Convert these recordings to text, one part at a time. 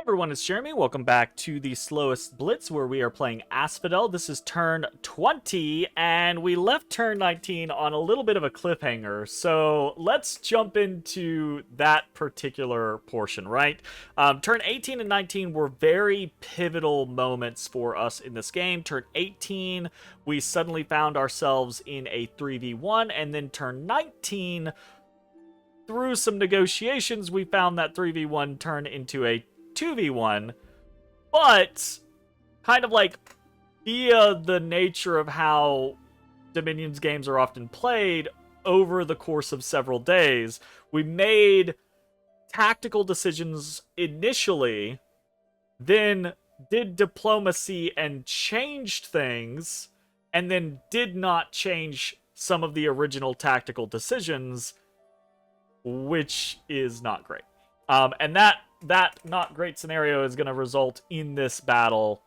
Everyone, it's Jeremy. Welcome back to the Slowest Blitz, where we are playing Asphodel. This is turn 20, and we left turn 19 on a little bit of a cliffhanger. So let's jump into that particular portion, right? Turn 18 and 19 were very pivotal moments for us in this game. Turn 18, we suddenly found ourselves in a 3v1, and then turn 19, through some negotiations, we found that 3v1 turn into a 2v1, but kind of like via the nature of how Dominion's games are often played over the course of several days, we made tactical decisions initially, then did diplomacy and changed things, and then did not change some of the original tactical decisions, which is not great. And that not great scenario is going to result in this battle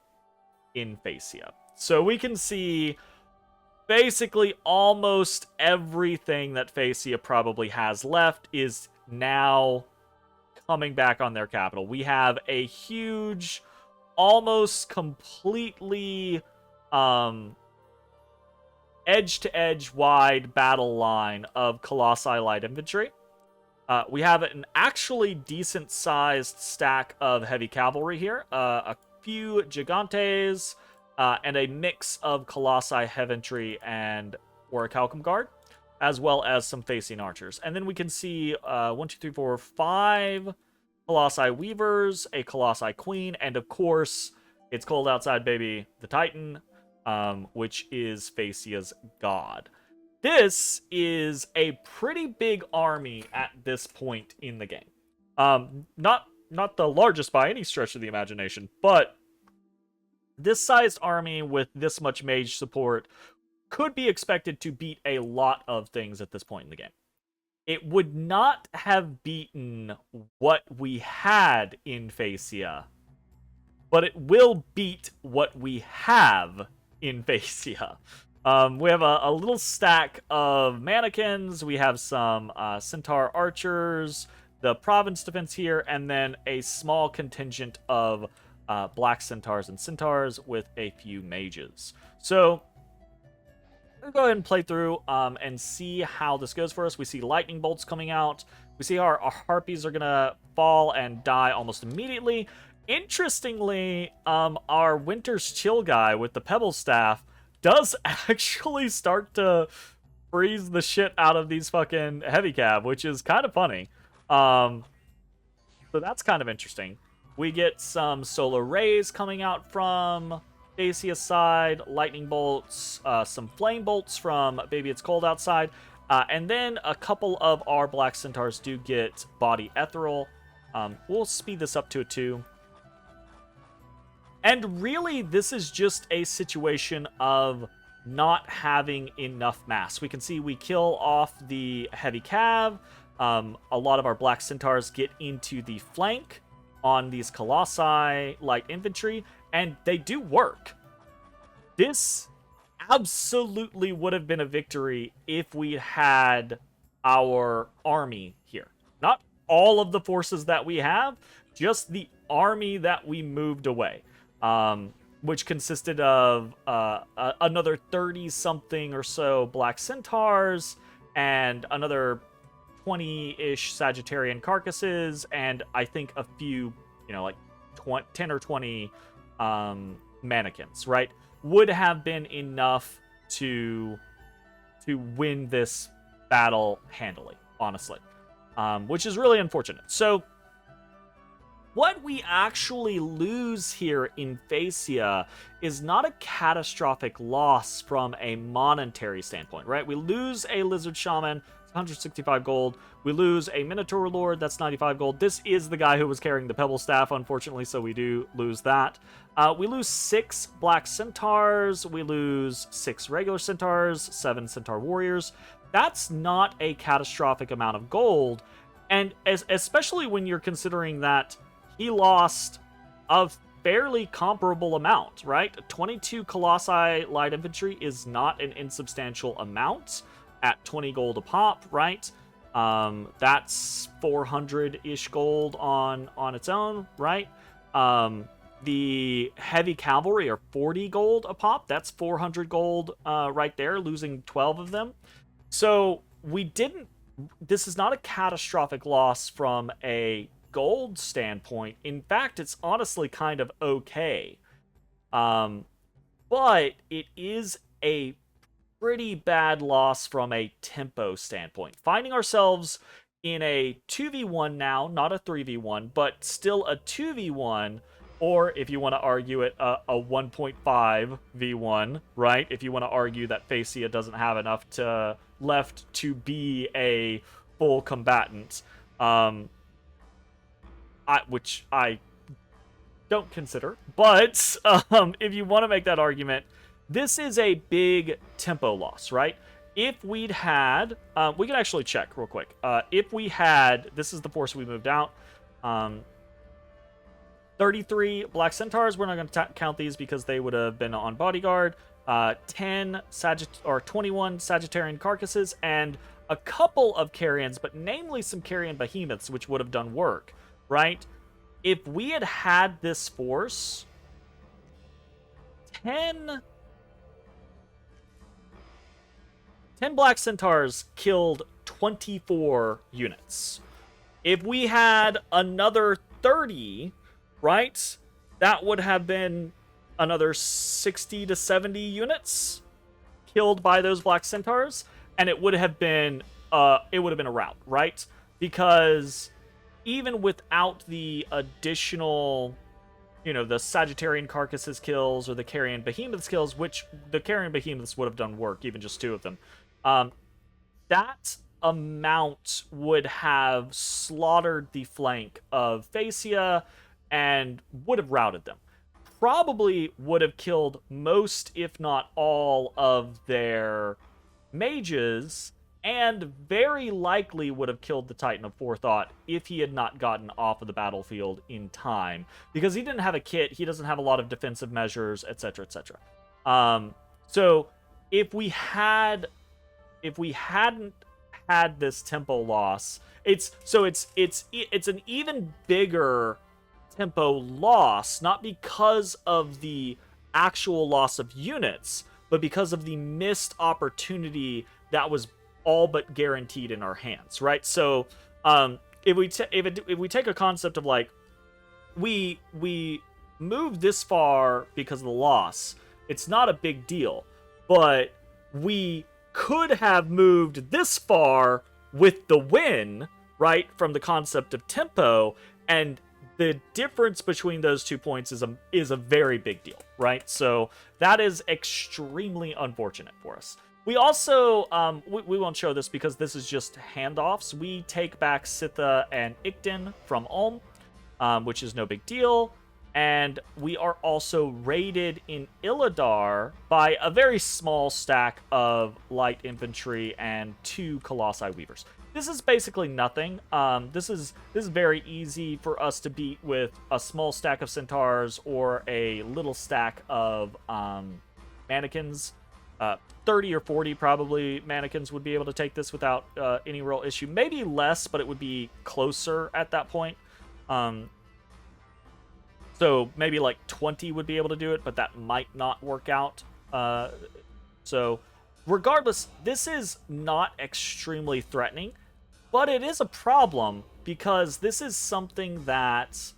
in Phaeacia. So we can see basically almost everything that Phaeacia probably has left is now coming back on their capital. We have a huge, almost completely edge-to-edge wide battle line of Colossi light infantry. We have an actually decent-sized stack of heavy cavalry here, a few Gigantes, and a mix of Colossi Heaventry and Orichalcum Guard, as well as some Phaeacian archers. And then we can see 1, 2, 3, 4, 5 Colossi Weavers, a Colossi Queen, and of course, it's cold outside, baby, the Titan, which is Phaeacia's god. This is a pretty big army at this point in the game. Not the largest by any stretch of the imagination, but this sized army with this much mage support could be expected to beat a lot of things at this point in the game. It would not have beaten what we had in Phaeacia, but it will beat what we have in Phaeacia. We have a little stack of mannequins. We have some centaur archers, the province defense here, and then a small contingent of black centaurs and centaurs with a few mages. So we'll go ahead and play through and see how this goes for us. We see lightning bolts coming out. We see our harpies are going to fall and die almost immediately. Interestingly, our Winter's Chill guy with the pebble staff does actually start to freeze the shit out of these fucking heavy cab, which is kind of funny. So that's kind of interesting. We get some solar rays coming out from Phaeacia's side, lightning bolts, some flame bolts from Baby It's Cold Outside, and then a couple of our black centaurs do get body ethereal. We'll speed this up to a 2. And really, this is just a situation of not having enough mass. We can see we kill off the heavy cav. A lot of our black centaurs get into the flank on these Colossi light infantry, and they do work. This absolutely would have been a victory if we had our army here. Not all of the forces that we have, just the army that we moved away. Which consisted of another 30-something or so Black Centaurs, and another 20-ish Sagittarian carcasses, and I think a few, like 10 or 20 mannequins, right? Would have been enough to win this battle handily, honestly. Which is really unfortunate. So what we actually lose here in Phaeacia is not a catastrophic loss from a monetary standpoint, right? We lose a Lizard Shaman, 165 gold. We lose a Minotaur Lord, that's 95 gold. This is the guy who was carrying the Pebble Staff, unfortunately, so we do lose that. We lose 6 Black Centaurs. We lose 6 regular Centaurs, 7 Centaur Warriors. That's not a catastrophic amount of gold, and especially when you're considering that he lost a fairly comparable amount, right? 22 Colossi light infantry is not an insubstantial amount at 20 gold a pop, right? That's 400-ish gold on its own, right? The heavy cavalry are 40 gold a pop. That's 400 gold right there, losing 12 of them. So we didn't... This is not a catastrophic loss from a gold standpoint. In fact, it's honestly kind of okay. But it is a pretty bad loss from a tempo standpoint. Finding ourselves in a 2v1 now, not a 3v1, but still a 2v1, or if you want to argue it, a 1.5 v1, right? If you want to argue that Phaeacia doesn't have enough left to be a full combatant, which I don't consider. But if you want to make that argument, this is a big tempo loss, right? If we'd had, we can actually check real quick. If we had, this is the force we moved out. 33 Black Centaurs. We're not going to count these because they would have been on bodyguard. 21 Sagittarian carcasses, and a couple of Carrions, but namely some Carrion behemoths, which would have done work, right? If we had had this force, 10 Black Centaurs killed 24 units. If we had another 30, right, that would have been another 60 to 70 units killed by those Black Centaurs, and it would have been a rout, right? Because even without the additional, the Sagittarian carcasses kills or the Carrion behemoths kills, which the Carrion behemoths would have done work, even just 2 of them, that amount would have slaughtered the flank of Phaeacia and would have routed them. Probably would have killed most, if not all, of their mages, and very likely would have killed the Titan of Forethought if he had not gotten off of the battlefield in time. Because he didn't have a kit, he doesn't have a lot of defensive measures, etc., etc. So if we hadn't had this tempo loss, it's an even bigger tempo loss, not because of the actual loss of units, but because of the missed opportunity that was all but guaranteed in our hands, right? So if we take a concept of like we moved this far because of the loss, it's not a big deal, but we could have moved this far with the win, right, from the concept of tempo, and the difference between those 2 points is a very big deal, right? So that is extremely unfortunate for us. We also, we won't show this because this is just handoffs. We take back Sitha and Ikden from Ulm, which is no big deal. And we are also raided in Illidar by a very small stack of light infantry and 2 Colossi Weavers. This is basically nothing. This is very easy for us to beat with a small stack of centaurs or a little stack of mannequins. 30 or 40 probably mannequins would be able to take this without any real issue. Maybe less, but it would be closer at that point. So maybe like 20 would be able to do it, but that might not work out. So regardless, this is not extremely threatening, but it is a problem because this is something that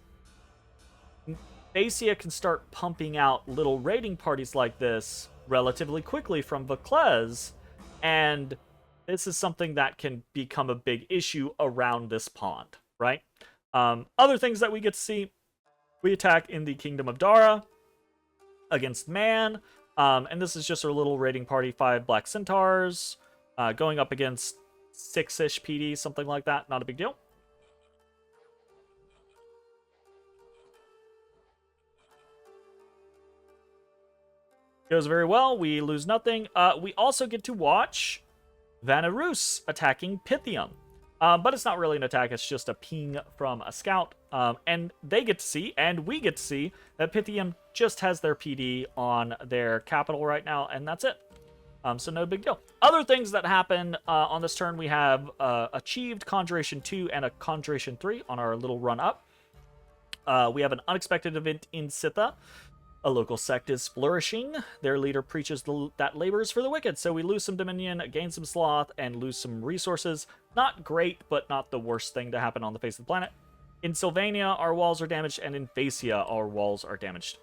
Phaeacia can start pumping out little raiding parties like this relatively quickly from Vaucluse, and this is something that can become a big issue around this pond, right? Other things that we get to see, we attack in the Kingdom of Dara against Man, and this is just our little raiding party, 5 Black Centaurs, going up against 6-ish PD, something like that, not a big deal. Goes very well, we lose nothing. We also get to watch Vanarus attacking Pythium. But it's not really an attack, it's just a ping from a scout. And they get to see, and we get to see, that Pythium just has their PD on their capital right now, and that's it. So no big deal. Other things that happen on this turn, we have achieved Conjuration 2 and a Conjuration 3 on our little run up. We have an unexpected event in Scytha. A local sect is flourishing. Their leader preaches that labor is for the wicked, so we lose some dominion, gain some sloth, and lose some resources. Not great, but not the worst thing to happen on the face of the planet. In Sylvania, our walls are damaged, and in Phaeacia, our walls are damaged.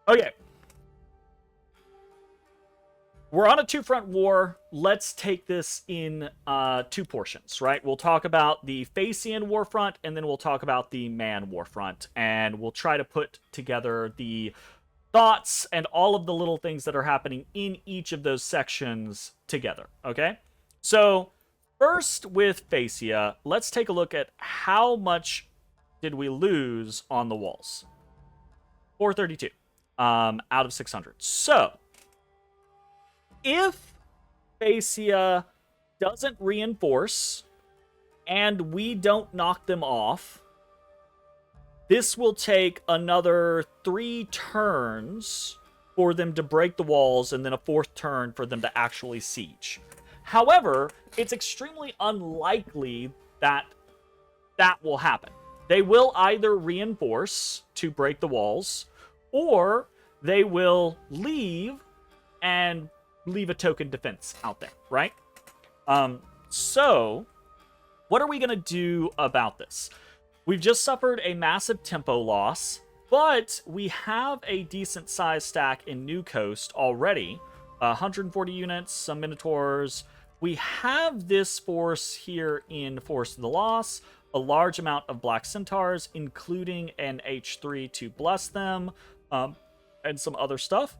Okay. We're on a two-front war. Let's take this in two portions, right? We'll talk about the Phaeacian war front, and then we'll talk about the Man war front, and we'll try to put together the thoughts and all of the little things that are happening in each of those sections together, okay? So, first with Phaeacia, let's take a look at how much did we lose on the walls. 432 out of 600. So, if Phaeacia doesn't reinforce and we don't knock them off, this will take another 3 turns for them to break the walls and then a 4th turn for them to actually siege. However, it's extremely unlikely that that will happen. They will either reinforce to break the walls, or they will leave and leave a token defense out there, right? So, what are we going to do about this? We've just suffered a massive tempo loss, but we have a decent size stack in New Coast already. 140 units, some Minotaurs. We have this force here in Forest of the Lost, a large amount of Black Centaurs, including an H3 to bless them, and some other stuff.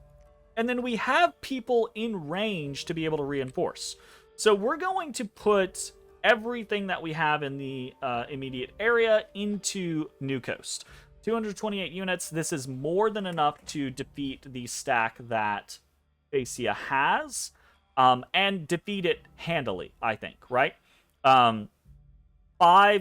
And then we have people in range to be able to reinforce. So we're going to put everything that we have in the immediate area into New Coast. 228 units. This is more than enough to defeat the stack that Phaeacia has, and defeat it handily, I think, right? 5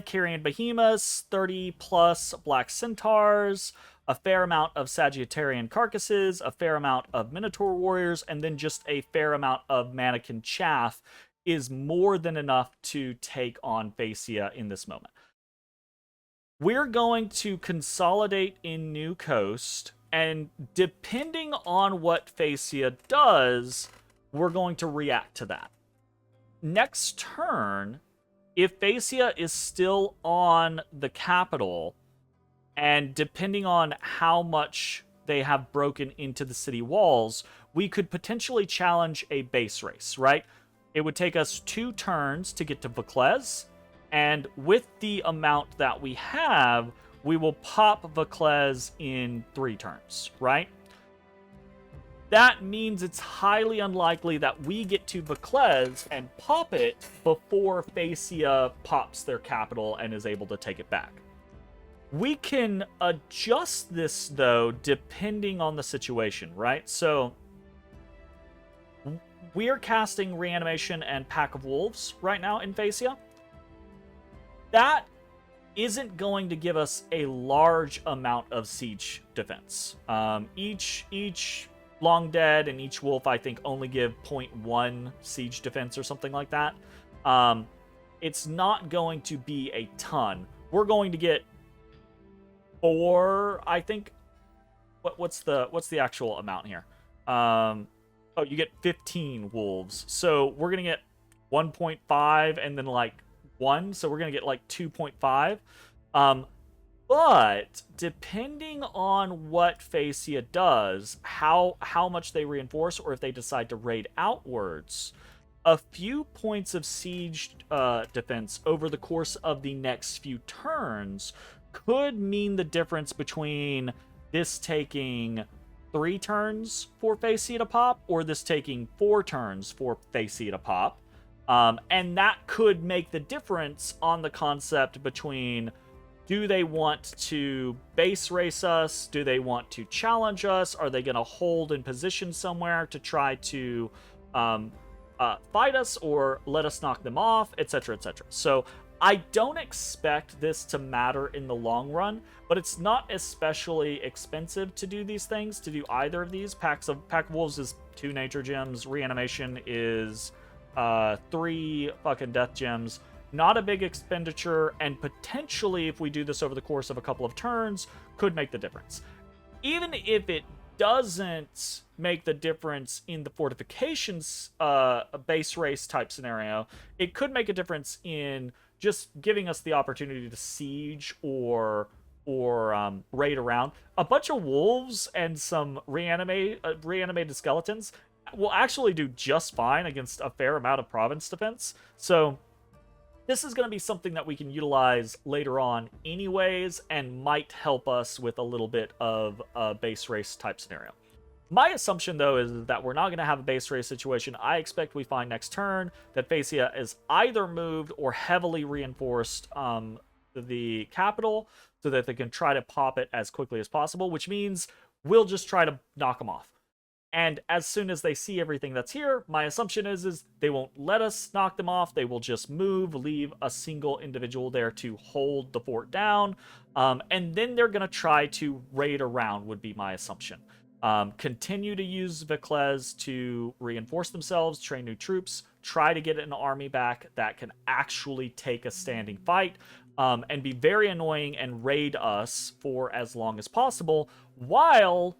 Carrion Behemoths, 30 plus Black Centaurs, a fair amount of Sagittarian carcasses, a fair amount of Minotaur warriors, and then just a fair amount of Mannequin Chaff is more than enough to take on Phaeacia in this moment. We're going to consolidate in New Coast, and depending on what Phaeacia does, we're going to react to that. Next turn, if Phaeacia is still on the capital, and depending on how much they have broken into the city walls, we could potentially challenge a base race, right? It would take us 2 turns to get to Vauclez, and with the amount that we have, we will pop Vauclez in 3 turns, right? That means it's highly unlikely that we get to Vauclez and pop it before Phaeacia pops their capital and is able to take it back. We can adjust this, though, depending on the situation, right? So, we're casting Reanimation and Pack of Wolves right now in Phaeacia. That isn't going to give us a large amount of siege defense. Each Long Dead and each Wolf, I think, only give 0.1 siege defense or something like that. It's not going to be a ton. We're going to get 4, I think. What's the actual amount here? Oh, you get 15 wolves. So we're gonna get 1.5 and then like 1. So we're gonna get like 2.5. But depending on what Phaeacia does, how much they reinforce, or if they decide to raid outwards, a few points of siege defense over the course of the next few turns could mean the difference between this taking 3 turns for Phaeacia to pop, or this taking 4 turns for Phaeacia to pop. And that could make the difference on the concept between, do they want to base race us? Do they want to challenge us? Are they going to hold in position somewhere to try to fight us or let us knock them off, etc., etc. So I don't expect this to matter in the long run, but it's not especially expensive to do these things, to do either of these. Pack of Wolves is 2 nature gems. Reanimation is 3 fucking death gems. not a big expenditure, and potentially, if we do this over the course of a couple of turns, could make the difference. Even if it doesn't make the difference in the fortifications base race type scenario, it could make a difference in just giving us the opportunity to siege or raid around. A bunch of wolves and some reanimated skeletons will actually do just fine against a fair amount of province defense. So this is going to be something that we can utilize later on anyways, and might help us with a little bit of a base race type scenario. My assumption, though, is that we're not going to have a base race situation. I expect we find next turn that Phaeacia is either moved or heavily reinforced the capital so that they can try to pop it as quickly as possible, which means we'll just try to knock them off. And as soon as they see everything that's here, my assumption is they won't let us knock them off. They will just move, leave a single individual there to hold the fort down. And then they're going to try to raid around, would be my assumption. Continue to use Vecles to reinforce themselves, train new troops, try to get an army back that can actually take a standing fight, and be very annoying and raid us for as long as possible, while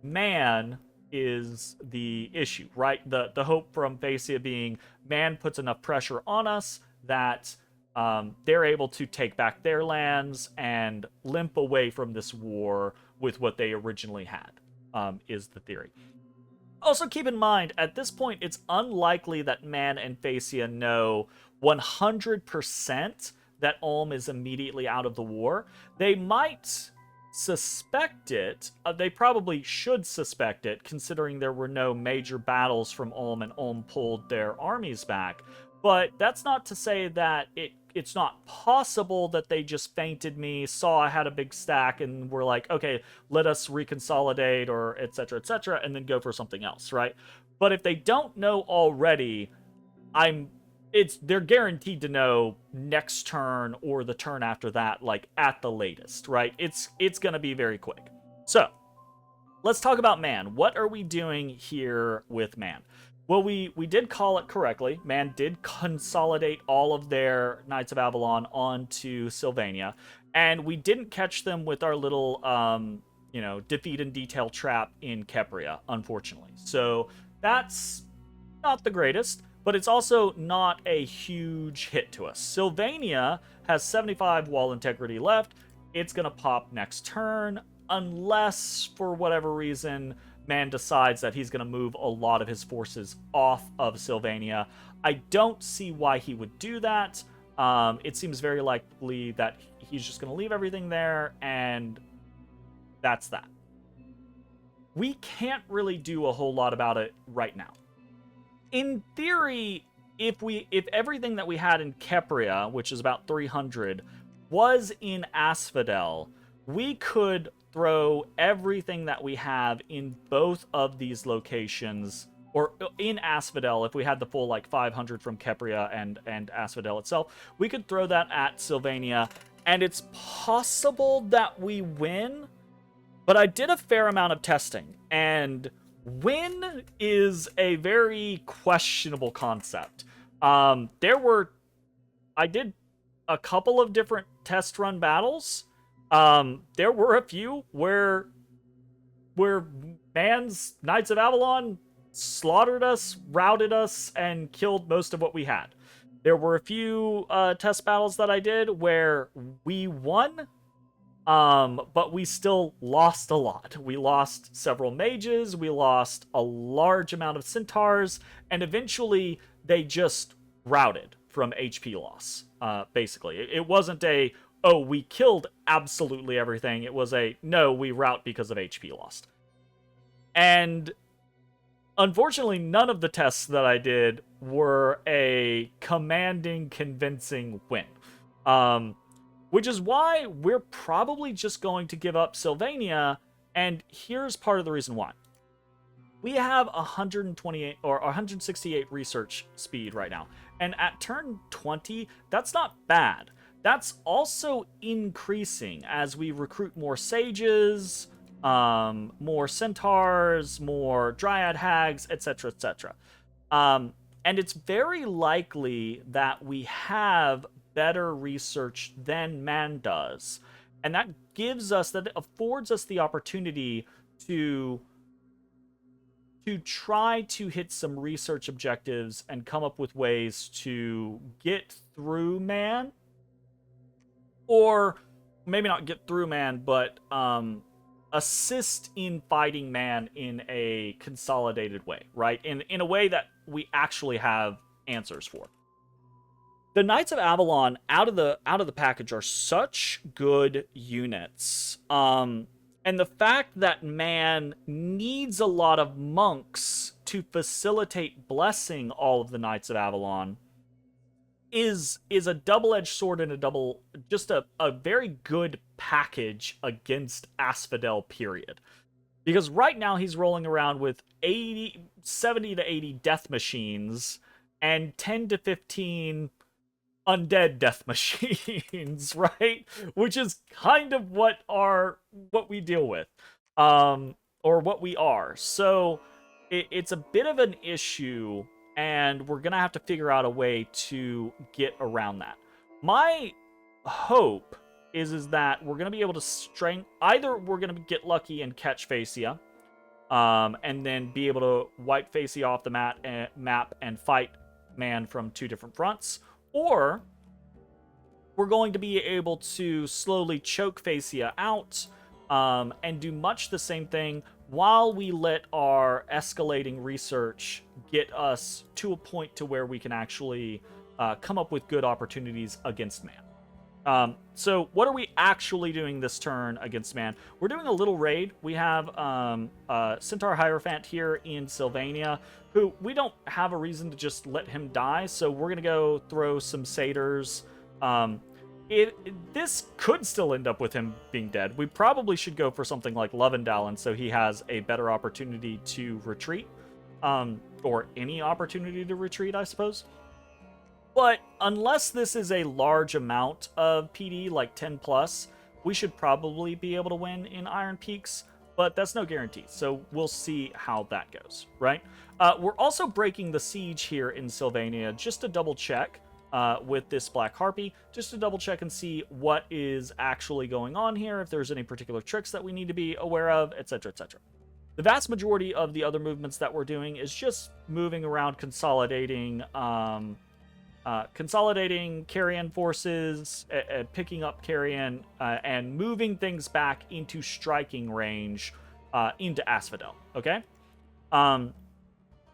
man is the issue, right? The hope from Phaeacia being man puts enough pressure on us that they're able to take back their lands and limp away from this war with what they originally had, is the theory. Also keep in mind, at this point, it's unlikely that Man and Phaeacia know 100% that Ulm is immediately out of the war. They might suspect it. They probably should suspect it, considering there were no major battles from Ulm and Ulm pulled their armies back. But that's not to say that it's not possible that they just fainted me, saw I had a big stack, and were like, okay, let us reconsolidate, or etc., and then go for something else, right? But if they don't know already, they're guaranteed to know next turn or the turn after that, like at the latest, right? It's going to be very quick. So let's talk about Man. What are we doing here with Man? Well, we did call it correctly. Man did consolidate all of their Knights of Avalon onto Sylvania, and we didn't catch them with our little, defeat and detail trap in Kepria, unfortunately. So that's not the greatest, but it's also not a huge hit to us. Sylvania has 75 wall integrity left. It's going to pop next turn, unless, for whatever reason, Man decides that he's going to move a lot of his forces off of Sylvania. I don't see why he would do that. It seems very likely that he's just going to leave everything there, and that's that. We can't really do a whole lot about it right now. In theory, if everything that we had in Kepria, which is about 300, was in Asphodel, we could throw everything that we have in both of these locations, or in Asphodel, if we had the full 500 from Kepria and Asphodel itself, we could throw that at Sylvania, and it's possible that we win, but I did a fair amount of testing, and win is a very questionable concept. I did a couple of different test run battles. There were a few where Man's Knights of Avalon slaughtered us, routed us, and killed most of what we had. There were a few test battles that I did where we won, but we still lost a lot. We lost several mages, we lost a large amount of centaurs, and eventually they just routed from HP loss, basically. It wasn't a, oh, we killed absolutely everything. It was a, no, we rout because of HP lost. And unfortunately, none of the tests that I did were a commanding, convincing win. Which is why we're probably just going to give up Sylvania, and here's part of the reason why. We have 128 or 168 research speed right now, and at turn 20, that's not bad. That's also increasing as we recruit more sages, more centaurs, more dryad hags, etc., etc. And it's very likely that we have better research than man does. And that affords us the opportunity to try to hit some research objectives and come up with ways to get through man, or maybe not get through man, but assist in fighting man in a consolidated way, right? In a way that we actually have answers for. The Knights of Avalon out of the package are such good units. And the fact that man needs a lot of monks to facilitate blessing all of the Knights of Avalon is a double-edged sword and a very good package against Asphodel, period. Because right now he's rolling around with 70 to 80 death machines and 10 to 15 undead death machines, right? Which is kind of what we deal with, or what we are. So it's a bit of an issue, and we're gonna have to figure out a way to get around that. My hope is that we're gonna be able to either we're gonna get lucky and catch Phaeacia, and then be able to wipe Phaeacia off the map and fight man from two different fronts, or we're going to be able to slowly choke Phaeacia out, and do much the same thing while we let our escalating research get us to a point to where we can actually come up with good opportunities against man. So what are we actually doing this turn against man? We're doing a little raid. We have Centaur Hierophant here in Sylvania, who we don't have a reason to just let him die, so we're going to go throw some satyrs. This could still end up with him being dead. We probably should go for something like Lovendalen so he has a better opportunity to retreat, or any opportunity to retreat, I suppose. But unless this is a large amount of PD, like 10 plus, we should probably be able to win in Iron Peaks, but that's no guarantee, so we'll see how that goes, right? We're also breaking the siege here in Sylvania just to double check with this Black Harpy, just to double check and see what is actually going on here, if there's any particular tricks that we need to be aware of, etc., etc. The vast majority of the other movements that we're doing is just moving around, consolidating Carrion forces, picking up Carrion, and moving things back into striking range into Asphodel, okay?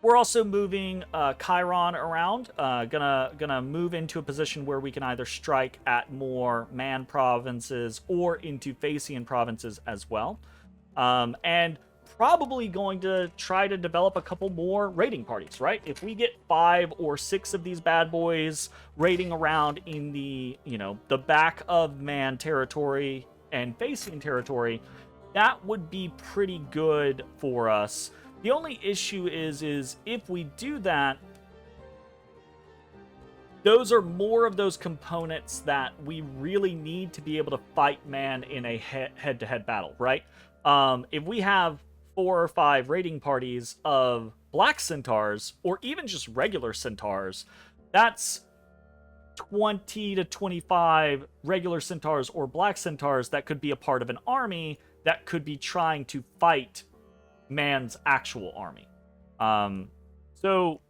We're also moving Chiron around, gonna move into a position where we can either strike at more man provinces or into Phaeacian provinces as well. And probably going to try to develop a couple more raiding parties, right? If we get 5 or 6 of these bad boys raiding around in the, the back of man territory and Phaeacian territory, that would be pretty good for us. The only issue is if we do that, those are more of those components that we really need to be able to fight man in a head-to-head battle, right? If we have 4 or 5 raiding parties of black centaurs, or even just regular centaurs, that's 20 to 25 regular centaurs or black centaurs that could be a part of an army that could be trying to fight man's actual army. So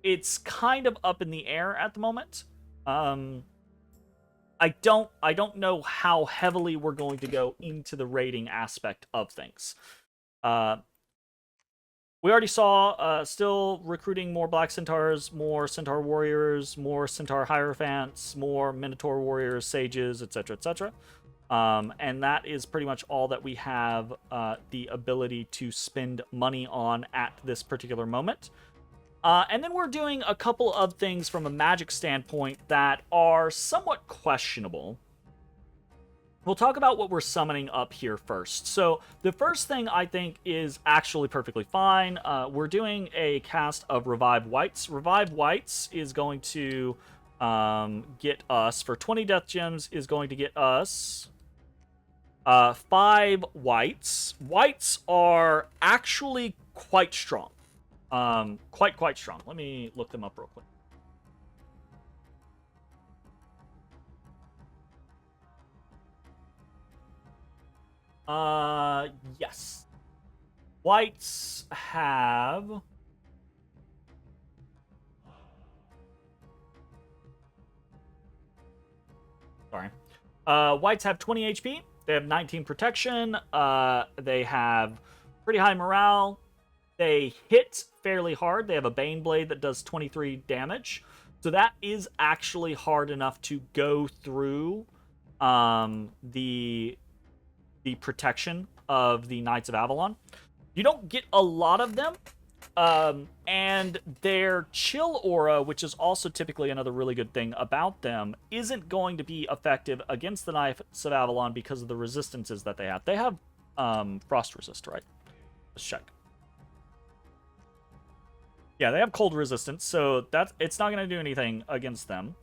it's kind of up in the air at the moment. I don't know how heavily we're going to go into the raiding aspect of things. We already saw still recruiting more Black Centaurs, more Centaur Warriors, more Centaur Hierophants, more Minotaur Warriors, Sages, etc., etc. And that is pretty much all that we have the ability to spend money on at this particular moment. And then we're doing a couple of things from a magic standpoint that are somewhat questionable. We'll talk about what we're summoning up here first. So the first thing I think is actually perfectly fine. We're doing a cast of Revive Wights. Revive Wights is going to get us, for 20 death gems, is going to get us 5 Wights. Wights are actually quite strong. Quite strong. Let me look them up real quick. Yes. Whites have... Sorry. Whites have 20 HP. They have 19 protection. They have pretty high morale. They hit fairly hard. They have a Bane Blade that does 23 damage. So that is actually hard enough to go through the protection of the Knights of Avalon. You don't get a lot of them. And their chill aura, which is also typically another really good thing about them, isn't going to be effective against the Knights of Avalon because of the resistances that they have. They have frost resist, right? Let's check. Yeah, they have cold resistance, so it's not going to do anything against them.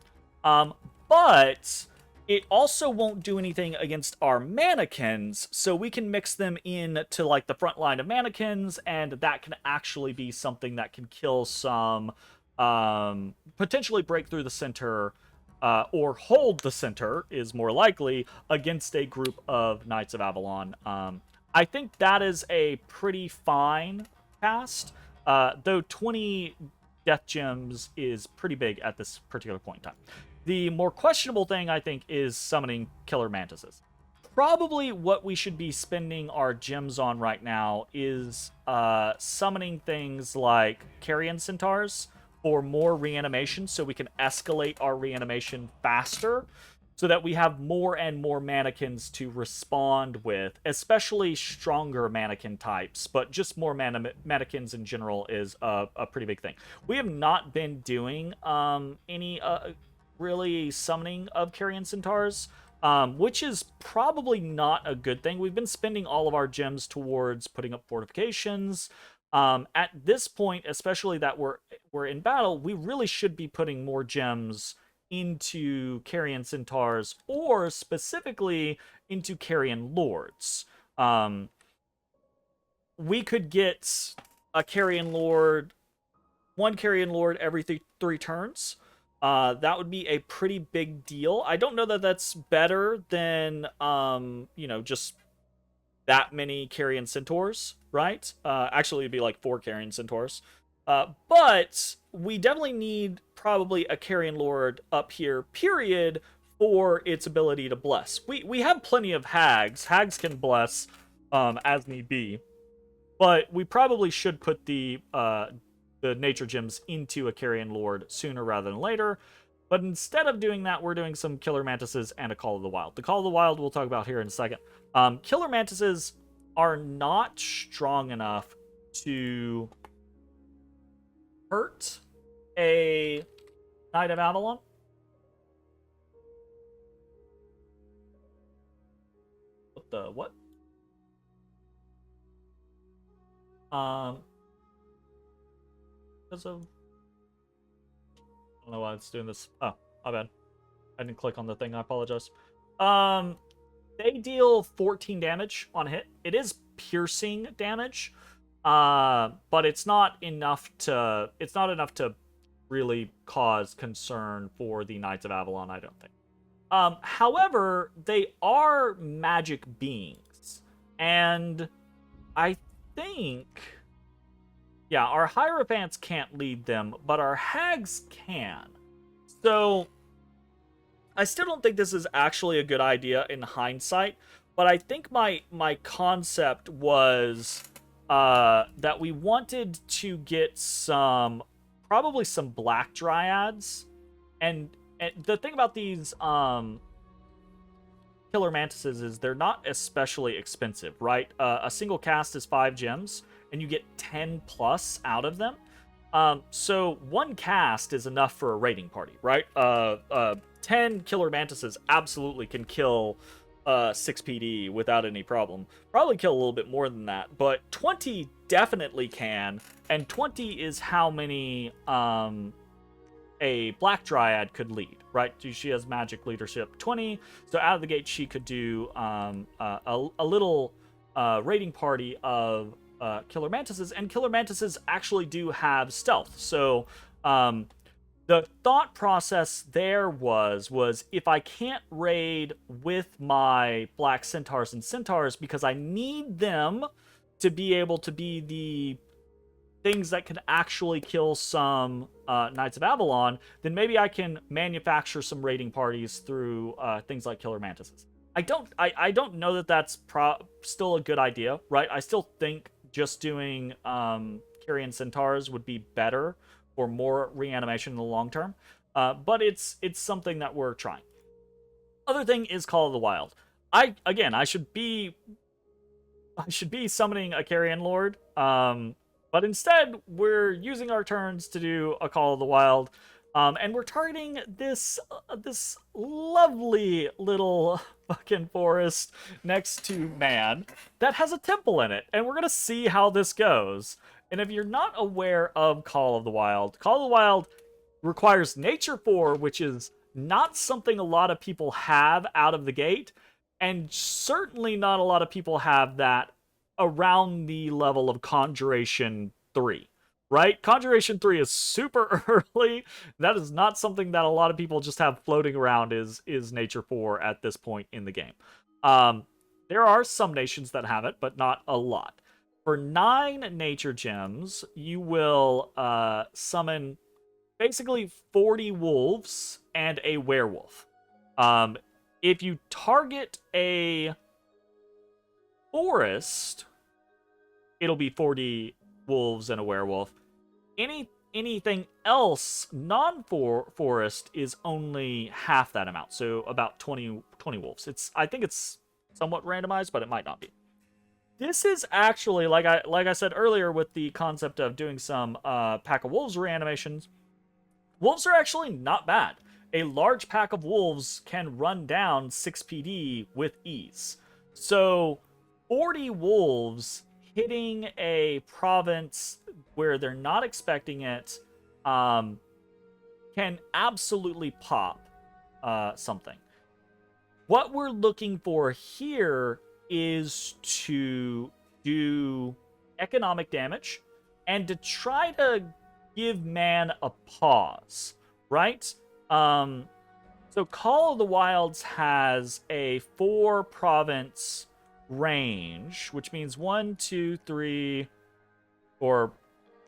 But it also won't do anything against our mannequins, so we can mix them in to like the front line of mannequins, and that can actually be something that can kill some, potentially break through the center, or hold the center is more likely against a group of Knights of Avalon. I think that is a pretty fine cast, though 20 death gems is pretty big at this particular point in time. The more questionable thing, I think, is summoning killer mantises. Probably what we should be spending our gems on right now is summoning things like Carrion centaurs for more reanimation, so we can escalate our reanimation faster, so that we have more and more mannequins to respond with, especially stronger mannequin types, but just more mannequins in general is a pretty big thing. We have not been doing any... really summoning of Carrion centaurs, which is probably not a good thing. We've been spending all of our gems towards putting up fortifications. At this point, especially that we're in battle, we really should be putting more gems into Carrion centaurs, or specifically into Carrion lords. We could get a Carrion lord, one Carrion lord every three turns. That would be a pretty big deal. I don't know that that's better than, just that many Carrion centaurs, right? Actually, it'd be like 4 Carrion centaurs. But we definitely need probably a Carrion lord up here, period, for its ability to bless. We have plenty of hags. Hags can bless as need be. But we probably should put the nature gems into a Carrion lord sooner rather than later. But instead of doing that, we're doing some killer mantises and a Call of the Wild. The Call of the Wild we'll talk about here in a second. Killer mantises are not strong enough to hurt a Knight of Avalon. What the what? Because of... I don't know why it's doing this. Oh, my bad. I didn't click on the thing. I apologize. They deal 14 damage on hit. It is piercing damage, but it's not enough to really cause concern for the Knights of Avalon, I don't think. However, they are magic beings, and I think... yeah, our Hierophants can't lead them, but our Hags can. So, I still don't think this is actually a good idea in hindsight, but I think my concept was that we wanted to get probably some Black Dryads, and the thing about these Killer Mantises is they're not especially expensive, right? A single cast is 5 gems, and you get 10 plus out of them. So one cast is enough for a raiding party, right? 10 Killer Mantises absolutely can kill 6 PD without any problem. Probably kill a little bit more than that, but 20 definitely can, and 20 is how many a Black Dryad could lead, right? She has magic leadership 20, so out of the gate she could do a little raiding party of killer mantises, and killer mantises actually do have stealth. So the thought process there was if I can't raid with my black centaurs and centaurs because I need them to be able to be the things that can actually kill some Knights of Avalon, then maybe I can manufacture some raiding parties through things like killer mantises. I don't know that that's still a good idea, right? I still think just doing Carrion centaurs would be better for more reanimation in the long term, but it's something that we're trying. Other thing is Call of the Wild. I should be summoning a Carrion Lord, but instead we're using our turns to do a Call of the Wild, and we're targeting this lovely little fucking forest next to Man that has a temple in it, and we're gonna see how this goes. And if you're not aware of Call of the Wild requires Nature 4, which is not something a lot of people have out of the gate, and certainly not a lot of people have that around the level of Conjuration 3, right? Conjuration 3 is super early. That is not something that a lot of people just have floating around is Nature 4 at this point in the game. There are some nations that have it, but not a lot. For 9 nature gems, you will summon basically 40 wolves and a werewolf. If you target a forest, it'll be 40 wolves and a werewolf. Anything else non-forest is only half that amount, so about 20 wolves. I think it's somewhat randomized, but it might not be. This is actually, like I said earlier, with the concept of doing some pack of wolves reanimations, wolves are actually not bad. A large pack of wolves can run down 6 PD with ease. So 40 wolves hitting a province where they're not expecting it can absolutely pop something. What we're looking for here is to do economic damage and to try to give Man a pause, right? So Call of the Wilds has a 4-province range, which means 1, 2, 3, or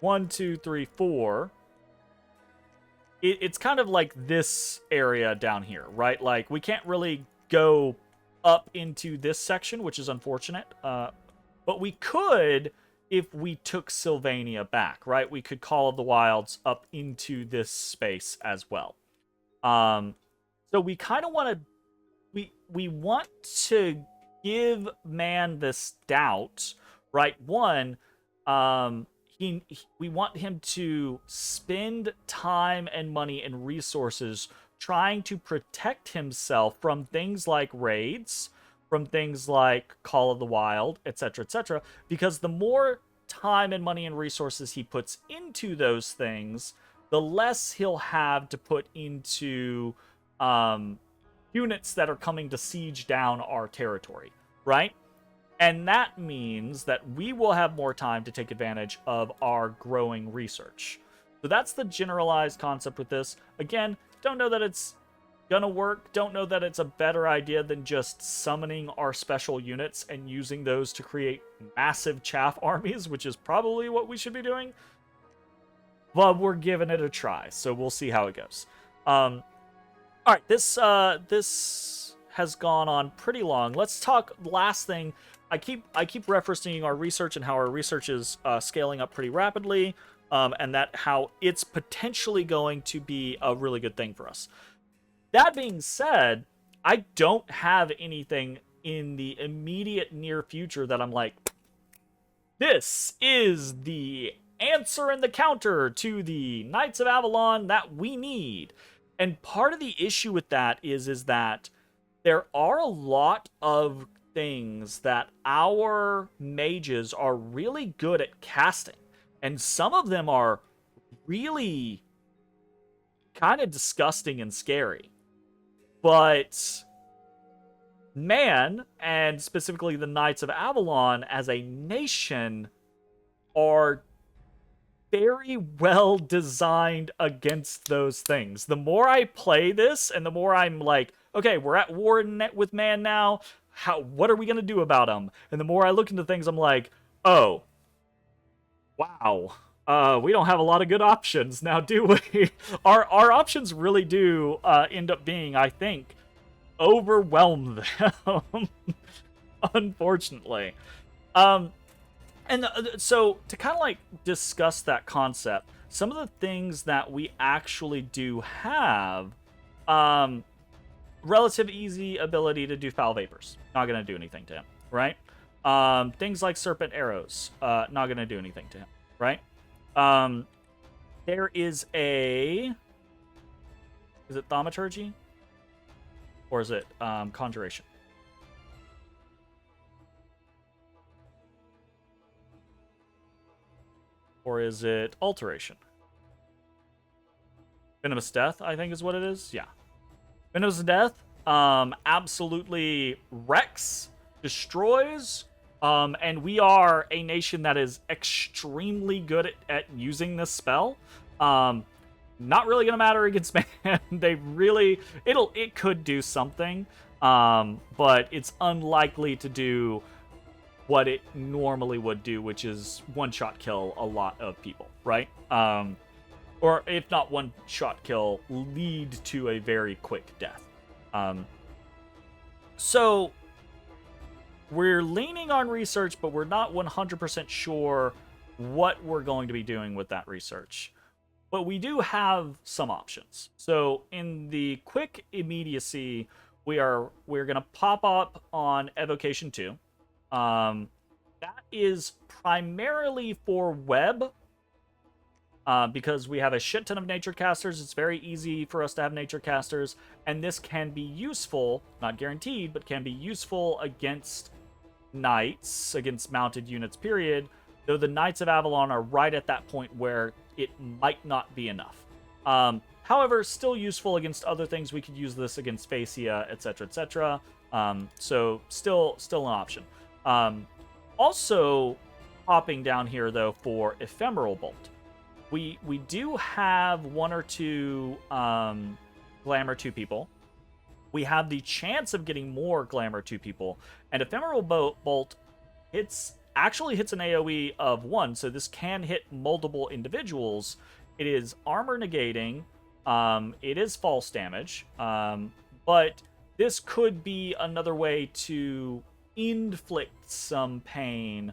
1, 2, 3, 4. It's kind of like this area down here, right? Like, we can't really go up into this section, which is unfortunate. But we could if we took Sylvania back, right? We could Call of the Wilds up into this space as well. So we kind of want to... We want to give Man this doubt, right? One, we want him to spend time and money and resources trying to protect himself from things like raids, from things like Call of the Wild, etc., because the more time and money and resources he puts into those things, the less he'll have to put into units that are coming to siege down our territory, right? And that means that we will have more time to take advantage of our growing research. So that's the generalized concept with this. Again, don't know that it's gonna work. Don't know that it's a better idea than just summoning our special units and using those to create massive chaff armies, which is probably what we should be doing. But we're giving it a try, so we'll see how it goes. All right, this has gone on pretty long. Let's talk last thing. I keep referencing our research and how our research is scaling up pretty rapidly, and that how it's potentially going to be a really good thing for us. That being said, I don't have anything in the immediate near future that I'm like, this is the answer and the counter to the Knights of Avalon that we need. And part of the issue with that is that there are a lot of things that our mages are really good at casting. And some of them are really kind of disgusting and scary. But Man, and specifically the Knights of Avalon as a nation, are very well designed against those things. The more I play this, and the more I'm like, okay, we're at war with man now. What are we gonna do about him? And the more I look into things, I'm like, oh, wow. We don't have a lot of good options now, do we? Our options really do end up being, I think, overwhelm them. Unfortunately. And so to kind of like discuss that concept, some of the things that we actually do have, relative easy ability to do foul vapors, not gonna do anything to him, right? Things like serpent arrows, not gonna do anything to him, right? There is is it thaumaturgy, or is it conjuration? Or is it alteration? Venomous Death, I think is what it is. Yeah. Venomous Death absolutely wrecks, destroys, and we are a nation that is extremely good at using this spell. Not really gonna matter against man. It could do something, but it's unlikely to do what it normally would do, which is one-shot kill a lot of people, right? Or if not one-shot kill, lead to a very quick death. So we're leaning on research, but we're not 100% sure what we're going to be doing with that research. But we do have some options. So in the quick immediacy, we're going to pop up on Evocation 2. That is primarily for web, because we have a shit ton of nature casters. It's very easy for us to have nature casters, and this can be useful, not guaranteed, but can be useful against knights, against mounted units, period, though the Knights of Avalon are right at that point where it might not be enough. However, still useful against other things. We could use this against Phaeacia, etc., etc. So still an option. Also, popping down here, though, for Ephemeral Bolt. We do have one or two Glamour 2 people. We have the chance of getting more Glamour 2 people. And Ephemeral Bolt actually hits an AoE of 1, so this can hit multiple individuals. It is armor negating. It is false damage. But this could be another way to inflict some pain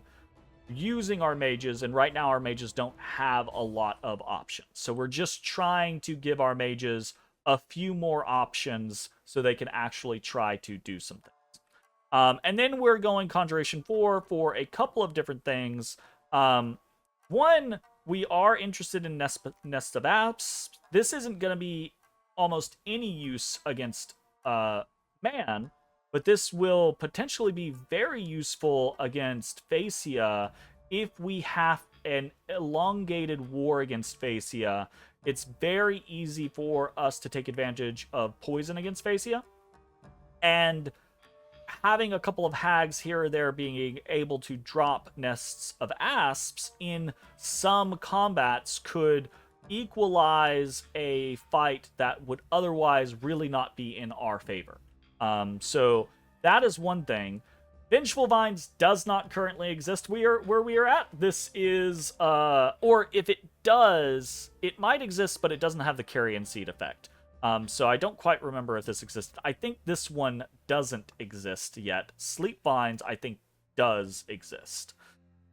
using our mages, and right now our mages don't have a lot of options. So we're just trying to give our mages a few more options so they can actually try to do some things. And then we're going Conjuration 4 for a couple of different things. One, we are interested in Nest of Apps. This isn't going to be almost any use against man, but this will potentially be very useful against Phaeacia if we have an elongated war against Phaeacia. It's very easy for us to take advantage of poison against Phaeacia, and having a couple of hags here or there being able to drop nests of asps in some combats could equalize a fight that would otherwise really not be in our favor. So that is one thing. Vengeful Vines does not currently exist where we are at. This is, or if it does, it might exist, but it doesn't have the Carrion Seed effect. So I don't quite remember if this existed. I think this one doesn't exist yet. Sleep Vines, I think, does exist.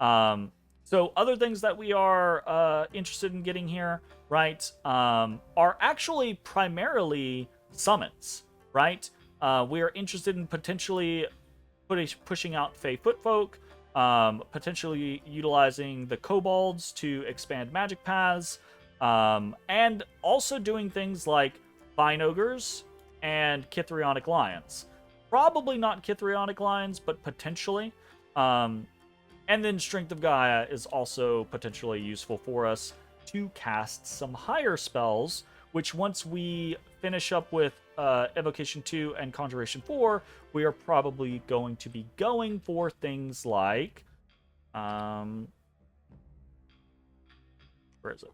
So other things that we are interested in getting here, right, are actually primarily summons, right? We are interested in potentially pushing out Fey Footfolk, potentially utilizing the Kobolds to expand magic paths, and also doing things like Vine Ogres and Kithrionic Lions. Probably not Kithrionic Lions, but potentially. And then Strength of Gaia is also potentially useful for us to cast some higher spells, which once we finish up with Evocation 2 and Conjuration 4, we are probably going to be going for things like Where is it?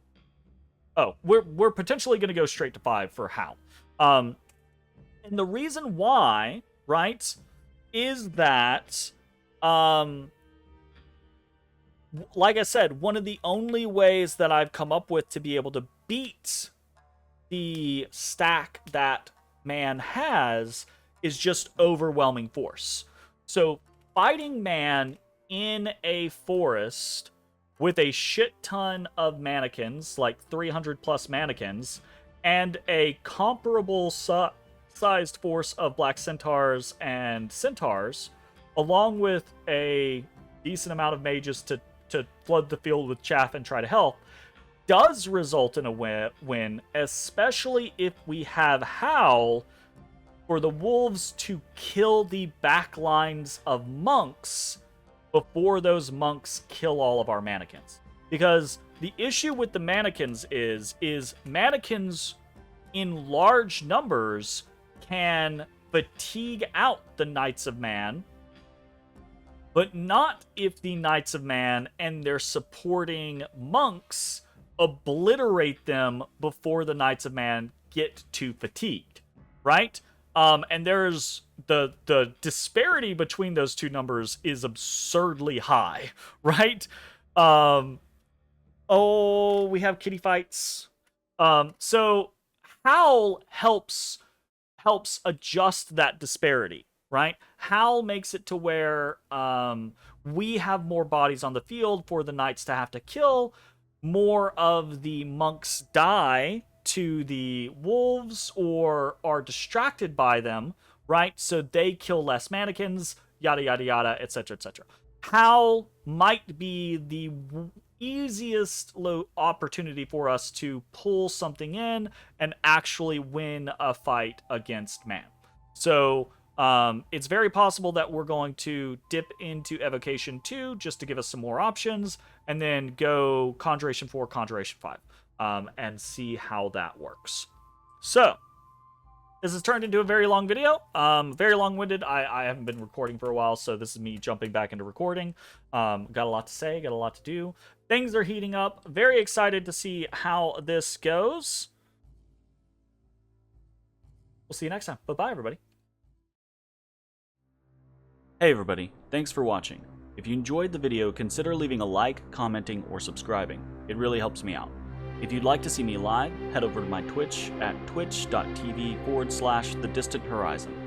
Oh, we're potentially going to go straight to 5 for Phao. And the reason why, right, is that, like I said, one of the only ways that I've come up with to be able to beat the stack that man has is just overwhelming force. So fighting man in a forest with a shit ton of mannequins, like 300 plus mannequins, and a comparable sized force of black centaurs and centaurs, along with a decent amount of mages to flood the field with chaff and try to help, does result in a win, especially if we have Phao for the wolves to kill the back lines of monks before those monks kill all of our mannequins. Because the issue with the mannequins is mannequins in large numbers can fatigue out the Knights of Man, but not if the Knights of Man and their supporting monks obliterate them before the Knights of Man get too fatigued, right? And there's the disparity between those two numbers is absurdly high, right? Oh, we have kitty fights. So Phao helps adjust that disparity, right? Phao makes it to where we have more bodies on the field for the knights to have to kill. More of the monks die to the wolves or are distracted by them, right? So they kill less mannequins, yada, yada, yada, etc., etc. Phao might be the easiest opportunity for us to pull something in and actually win a fight against man. So it's very possible that we're going to dip into Evocation 2 just to give us some more options, and then go Conjuration 4, Conjuration 5, and see how that works. So, this has turned into a very long video, very long-winded. I haven't been recording for a while, so this is me jumping back into recording. Got a lot to say, got a lot to do. Things are heating up. Very excited to see how this goes. We'll see you next time. Bye-bye, everybody. Hey everybody, thanks for watching. If you enjoyed the video, consider leaving a like, commenting, or subscribing. It really helps me out. If you'd like to see me live, head over to my Twitch at twitch.tv/thedistanthorizon.